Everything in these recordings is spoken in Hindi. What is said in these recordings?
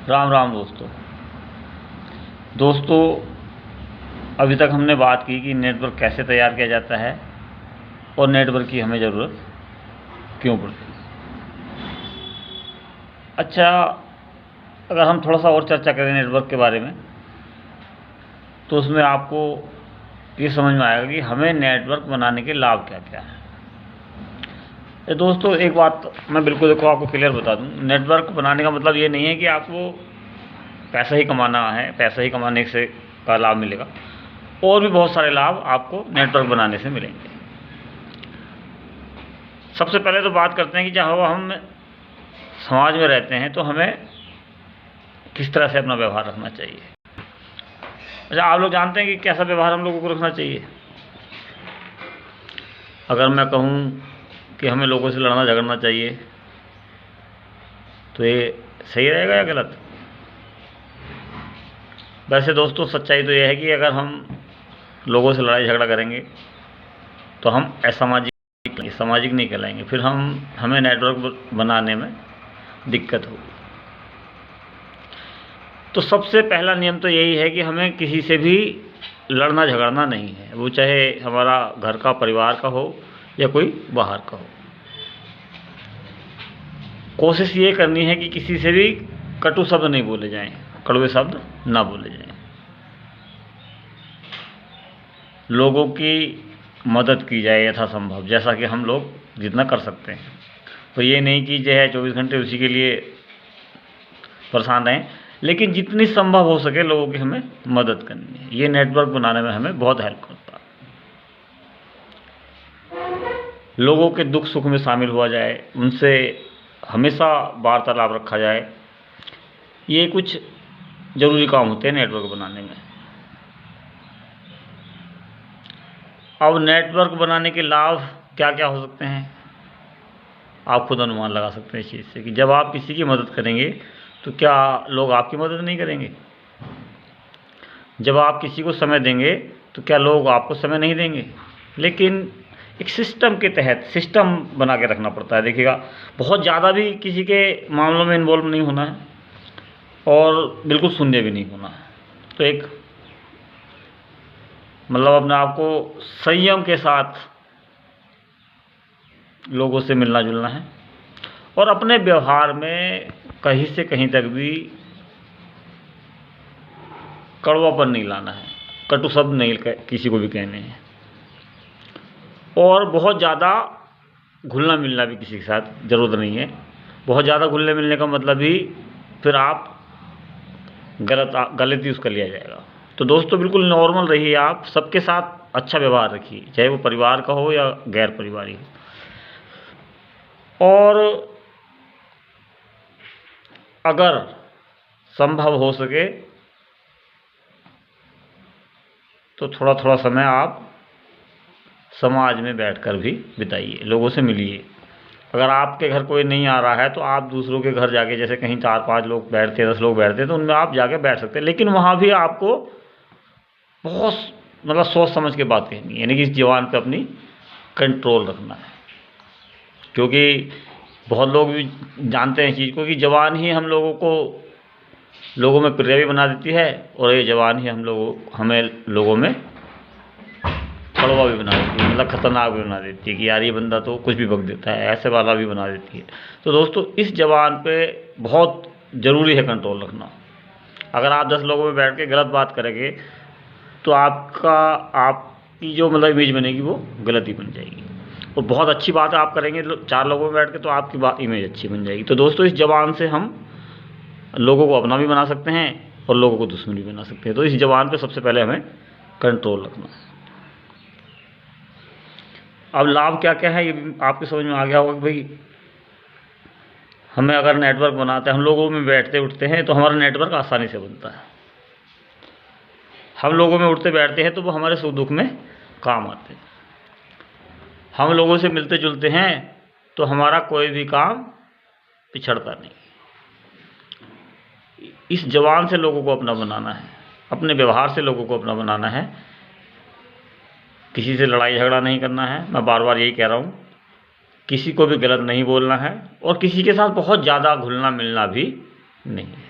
राम राम दोस्तों। अभी तक हमने बात की कि नेटवर्क कैसे तैयार किया जाता है और नेटवर्क की हमें ज़रूरत क्यों पड़ती है। अच्छा, अगर हम थोड़ा सा और चर्चा करें नेटवर्क के बारे में तो उसमें आपको ये समझ में आएगा कि हमें नेटवर्क बनाने के लाभ क्या क्या हैं। दोस्तों, एक बात मैं बिल्कुल आपको क्लियर बता दूं, नेटवर्क बनाने का मतलब ये नहीं है कि आपको पैसा ही कमाना है, पैसा ही कमाने से का लाभ मिलेगा। और भी बहुत सारे लाभ आपको नेटवर्क बनाने से मिलेंगे। सबसे पहले तो बात करते हैं कि जब हम समाज में रहते हैं तो हमें किस तरह से अपना व्यवहार रखना चाहिए। अच्छा, आप लोग जानते हैं कि कैसा व्यवहार हम लोगों को रखना चाहिए। अगर मैं कहूँ कि हमें लोगों से लड़ना झगड़ना चाहिए तो ये सही रहेगा या गलत? वैसे दोस्तों, सच्चाई तो यह है कि अगर हम लोगों से लड़ाई झगड़ा करेंगे तो हम सामाजिक नहीं कहलाएंगे, फिर हमें नेटवर्क बनाने में दिक्कत होगी। तो सबसे पहला नियम तो यही है कि हमें किसी से भी लड़ना झगड़ना नहीं है, वो चाहे हमारा घर का परिवार का हो या कोई बाहर का हो। कोशिश ये करनी है कि किसी से भी कटु शब्द नहीं बोले जाएं, कड़वे शब्द ना बोले जाएं। लोगों की मदद की जाए यथासंभव, जैसा कि हम लोग जितना कर सकते हैं। तो ये नहीं कि जो है 24 घंटे उसी के लिए परेशान रहें, लेकिन जितनी संभव हो सके लोगों की हमें मदद करनी है। ये नेटवर्क बनाने में हमें बहुत हेल्प करता है। लोगों के दुख सुख में शामिल हुआ जाए, उनसे हमेशा वार्तालाप रखा जाए। ये कुछ ज़रूरी काम होते हैं नेटवर्क बनाने में। अब नेटवर्क बनाने के लाभ क्या क्या हो सकते हैं, आप खुद अनुमान लगा सकते हैं इस चीज़ से कि जब आप किसी की मदद करेंगे तो क्या लोग आपकी मदद नहीं करेंगे। जब आप किसी को समय देंगे तो क्या लोग आपको समय नहीं देंगे। लेकिन एक सिस्टम के तहत सिस्टम बना के रखना पड़ता है। देखिएगा, बहुत ज़्यादा भी किसी के मामलों में इन्वॉल्व नहीं होना है और बिल्कुल शून्य भी नहीं होना है। तो एक मतलब अपने आप को संयम के साथ लोगों से मिलना जुलना है और अपने व्यवहार में कहीं से कहीं तक भी कड़वापन नहीं लाना है, कटु शब्द नहीं किसी को भी कहने हैं। और बहुत ज़्यादा घुलना मिलना भी किसी के साथ ज़रूरत नहीं है। बहुत ज़्यादा घुलने मिलने का मतलब ही फिर आप गलत यूज़ कर लिया जाएगा। तो दोस्तों, बिल्कुल नॉर्मल रहिए, आप सबके साथ अच्छा व्यवहार रखिए, चाहे वो परिवार का हो या गैर परिवारी हो। और अगर संभव हो सके तो थोड़ा थोड़ा समय आप समाज में बैठकर भी बिताइए, लोगों से मिलिए। अगर आपके घर कोई नहीं आ रहा है तो आप दूसरों के घर जाके, जैसे कहीं 4-5 लोग बैठते हैं, 10 लोग बैठते हैं, तो उनमें आप जाके बैठ सकते हैं। लेकिन वहाँ भी आपको बहुत मतलब सोच समझ के बात कहनी है, यानी कि इस ज़बान पे अपनी कंट्रोल रखना है। क्योंकि बहुत लोग भी जानते हैं इस चीज़ को कि ज़बान ही हम लोगों में प्रिय भी बना देती है और ये ज़बान ही हमें लोगों में कड़वा भी बना देती है, मतलब खतरनाक भी बना देती है कि यार ये बंदा तो कुछ भी बक देता है, ऐसे वाला भी बना देती है। तो दोस्तों, इस ज़बान पे बहुत ज़रूरी है कंट्रोल रखना। अगर आप 10 लोगों में बैठ के गलत बात करेंगे तो आपकी जो मतलब इमेज बनेगी वो गलत ही बन जाएगी। और बहुत अच्छी बात आप करेंगे 4 लोगों में बैठ के तो आपकी इमेज अच्छी बन जाएगी। तो दोस्तों, इस ज़बान से हम लोगों को अपना भी बना सकते हैं और लोगों को दुश्मन भी बना सकते हैं। तो इस ज़बान पे सबसे पहले हमें कंट्रोल रखना है। अब लाभ क्या क्या है ये भी आपके समझ में आ गया होगा कि भाई हमें अगर नेटवर्क बनाते हैं, हम लोगों में बैठते उठते हैं तो हमारा नेटवर्क आसानी से बनता है। हम लोगों में उठते बैठते हैं तो वो हमारे सुख दुख में काम आते हैं। हम लोगों से मिलते जुलते हैं तो हमारा कोई भी काम पिछड़ता नहीं। इस ज़बान से लोगों को अपना बनाना है, अपने व्यवहार से लोगों को अपना बनाना है। किसी से लड़ाई झगड़ा नहीं करना है, मैं बार बार यही कह रहा हूँ। किसी को भी गलत नहीं बोलना है और किसी के साथ बहुत ज़्यादा घुलना मिलना भी नहीं है।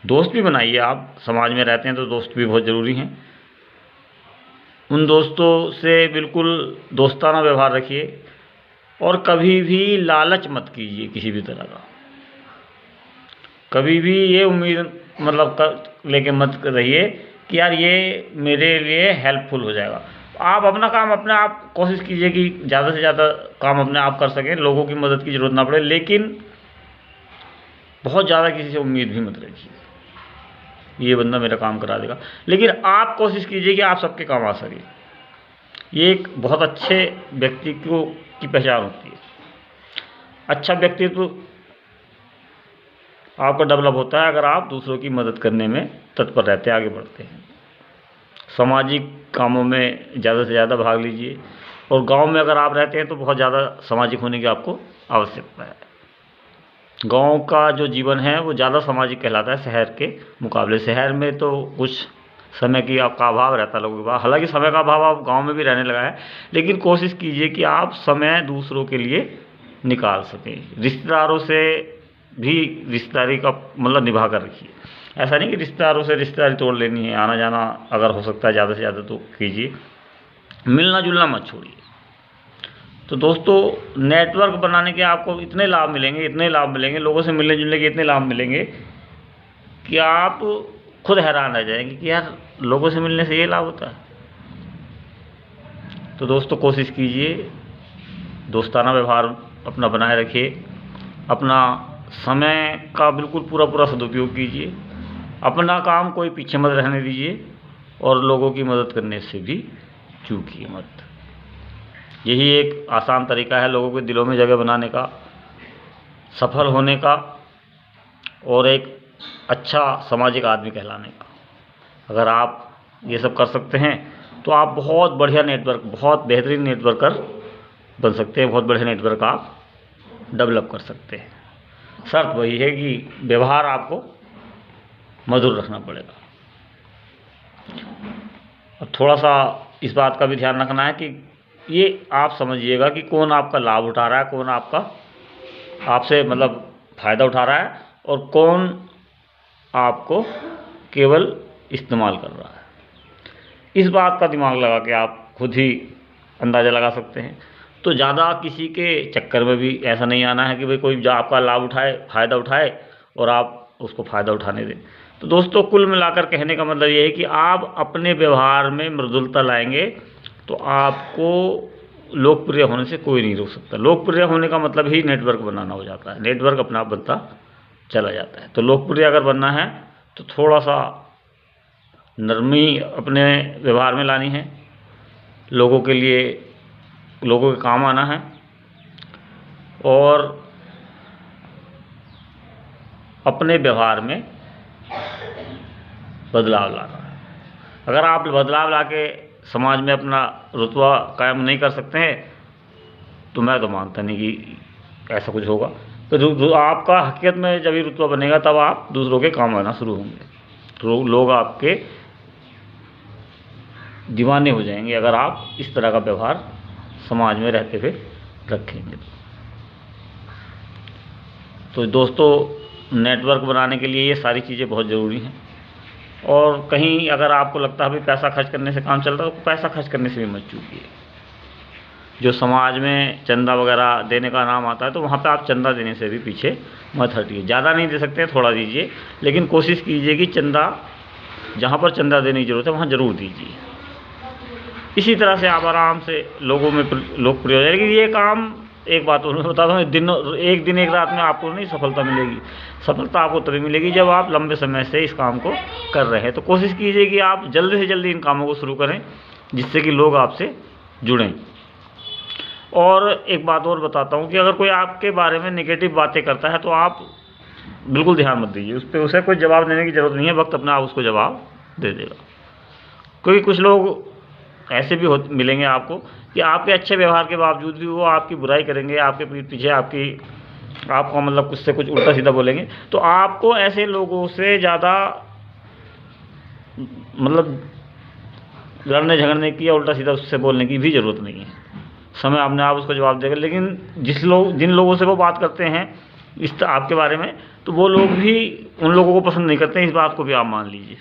दोस्त भी बनाइए, आप समाज में रहते हैं तो दोस्त भी बहुत ज़रूरी हैं। उन दोस्तों से बिल्कुल दोस्ताना व्यवहार रखिए और कभी भी लालच मत कीजिए किसी भी तरह का। कभी भी ये उम्मीद मतलब कर लेके मत रहिए कि यार ये मेरे लिए हेल्पफुल हो जाएगा। आप अपना काम अपने आप कोशिश कीजिए कि ज़्यादा से ज़्यादा काम अपने आप कर सकें, लोगों की मदद की ज़रूरत ना पड़े, लेकिन बहुत ज़्यादा किसी से उम्मीद भी मत रखिए ये बंदा मेरा काम करा देगा। लेकिन आप कोशिश कीजिए कि आप सबके काम आ सके। ये एक बहुत अच्छे व्यक्तित्व की पहचान होती है। अच्छा व्यक्तित्व आपका डेवलप होता है अगर आप दूसरों की मदद करने में तत्पर रहते हैं, आगे बढ़ते हैं। सामाजिक कामों में ज़्यादा से ज़्यादा भाग लीजिए। और गांव में अगर आप रहते हैं तो बहुत ज़्यादा सामाजिक होने की आपको आवश्यकता है। गांव का जो जीवन है वो ज़्यादा सामाजिक कहलाता है शहर के मुकाबले। शहर में तो कुछ समय की आपका अभाव रहता है लोगों के पास, हालांकि समय का अभाव आप गांव में भी रहने लगा है, लेकिन कोशिश कीजिए कि आप समय दूसरों के लिए निकाल सकें। रिश्तेदारों से भी रिश्तेदारी का मतलब निभा कर रखिए। ऐसा नहीं कि रिश्तेदारों से रिश्तेदारी तोड़ लेनी है, आना जाना अगर हो सकता है ज़्यादा से ज़्यादा तो कीजिए, मिलना जुलना मत छोड़िए। तो दोस्तों नेटवर्क बनाने के आपको इतने लाभ मिलेंगे, लोगों से मिलने जुलने के इतने लाभ मिलेंगे कि आप खुद हैरान रह जाएंगे कि यार लोगों से मिलने से ये लाभ होता है। तो दोस्तों कोशिश कीजिए, दोस्ताना व्यवहार अपना बनाए रखिए, अपना समय का बिल्कुल पूरा सदुपयोग कीजिए, अपना काम कोई पीछे मत रहने दीजिए और लोगों की मदद करने से भी चूकिए मत। यही एक आसान तरीका है लोगों के दिलों में जगह बनाने का, सफल होने का और एक अच्छा सामाजिक आदमी कहलाने का। अगर आप ये सब कर सकते हैं तो आप बहुत बढ़िया नेटवर्क, बहुत बेहतरीन नेटवर्कर बन सकते हैं, बहुत बढ़िया नेटवर्क आप डेवलप कर सकते हैं। शर्त वही है कि व्यवहार आपको मधुर रखना पड़ेगा। और थोड़ा सा इस बात का भी ध्यान रखना है कि ये आप समझिएगा कि कौन आपका लाभ उठा रहा है, कौन आपका आपसे मतलब फ़ायदा उठा रहा है और कौन आपको केवल इस्तेमाल कर रहा है। इस बात का दिमाग लगा के आप खुद ही अंदाज़ा लगा सकते हैं। तो ज़्यादा किसी के चक्कर में भी ऐसा नहीं आना है कि भाई कोई जो आपका लाभ उठाए, फ़ायदा उठाए और आप उसको फ़ायदा उठाने दें। तो दोस्तों कुल मिलाकर कहने का मतलब ये है कि आप अपने व्यवहार में मृदुलता लाएंगे तो आपको लोकप्रिय होने से कोई नहीं रोक सकता। लोकप्रिय होने का मतलब ही नेटवर्क बनाना हो जाता है, नेटवर्क अपना आप बनता चला जाता है। तो लोकप्रिय अगर बनना है तो थोड़ा सा नरमी अपने व्यवहार में लानी है, लोगों के लिए, लोगों के काम आना है और अपने व्यवहार में बदलाव लाना है। अगर आप बदलाव लाके समाज में अपना रुतबा कायम नहीं कर सकते हैं तो मैं तो मानता नहीं कि ऐसा कुछ होगा। तो आपका हकीकत में जब ये रुतबा बनेगा तब आप दूसरों के काम आना शुरू होंगे, तो लोग आपके दीवाने हो जाएंगे अगर आप इस तरह का व्यवहार समाज में रहते हुए रखेंगे। तो दोस्तों नेटवर्क बनाने के लिए ये सारी चीज़ें बहुत ज़रूरी हैं। और कहीं अगर आपको लगता है भाई पैसा खर्च करने से काम चल रहा है तो पैसा खर्च करने से भी मत चूकिए। जो समाज में चंदा वगैरह देने का नाम आता है तो वहाँ पे आप चंदा देने से भी पीछे मत हटिए। ज़्यादा नहीं दे सकते, थोड़ा दीजिए, लेकिन कोशिश कीजिए कि चंदा, जहाँ पर चंदा देने की ज़रूरत है वहाँ ज़रूर दीजिए। इसी तरह से आप आराम से लोगों में लोकप्रिय हो जाए। लेकिन ये काम, एक बात और मैं बताता हूँ, एक दिन एक रात में आपको नहीं सफलता मिलेगी। सफलता आपको तभी मिलेगी जब आप लंबे समय से इस काम को कर रहे हैं। तो कोशिश कीजिए कि आप जल्दी से जल्दी इन कामों को शुरू करें जिससे कि लोग आपसे जुड़ें। और एक बात और बताता हूँ कि अगर कोई आपके बारे में नेगेटिव बातें करता है तो आप बिल्कुल ध्यान मत दीजिए उस पर। उसे कोई जवाब देने की ज़रूरत नहीं है, वक्त अपने आप उसको जवाब दे देगा। क्योंकि कुछ लोग ऐसे भी मिलेंगे आपको कि आपके अच्छे व्यवहार के बावजूद भी वो आपकी बुराई करेंगे, आपके पीठ पीछे आपको मतलब कुछ से कुछ उल्टा सीधा बोलेंगे। तो आपको ऐसे लोगों से ज़्यादा मतलब लड़ने झगड़ने की या उल्टा सीधा उससे बोलने की भी ज़रूरत नहीं है। समय अपने आप उसको जवाब देगा। लेकिन जिन लोगों से वो बात करते हैं आपके बारे में, तो वो लोग भी उन लोगों को पसंद नहीं करते हैं, इस बात को भी आप मान लीजिए।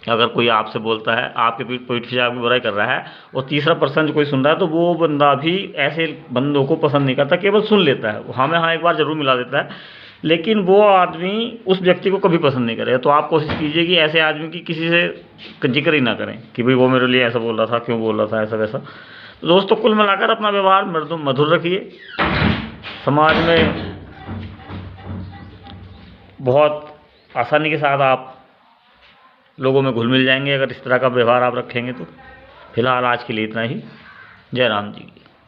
अगर कोई आपसे बोलता है, आपके पीठ पीछे आपकी बुराई कर रहा है, और तीसरा पर्सन कोई सुन रहा है, तो वो बंदा भी ऐसे बंदों को पसंद नहीं करता, केवल सुन लेता है। हाँ में हाँ एक बार ज़रूर मिला देता है, लेकिन वो आदमी उस व्यक्ति को कभी पसंद नहीं करेगा। तो आप कोशिश कीजिए कि ऐसे आदमी की किसी से जिक्र ही ना करें कि भाई वो मेरे लिए ऐसा बोल रहा था, क्यों बोल रहा था ऐसा वैसा। तो दोस्तों, कुल मिलाकर अपना व्यवहार मधुर रखिए। समाज में बहुत आसानी के साथ आप लोगों में घुल मिल जाएंगे, अगर इस तरह का व्यवहार आप रखेंगे तो। फिलहाल आज के लिए इतना ही। जय राम जी की।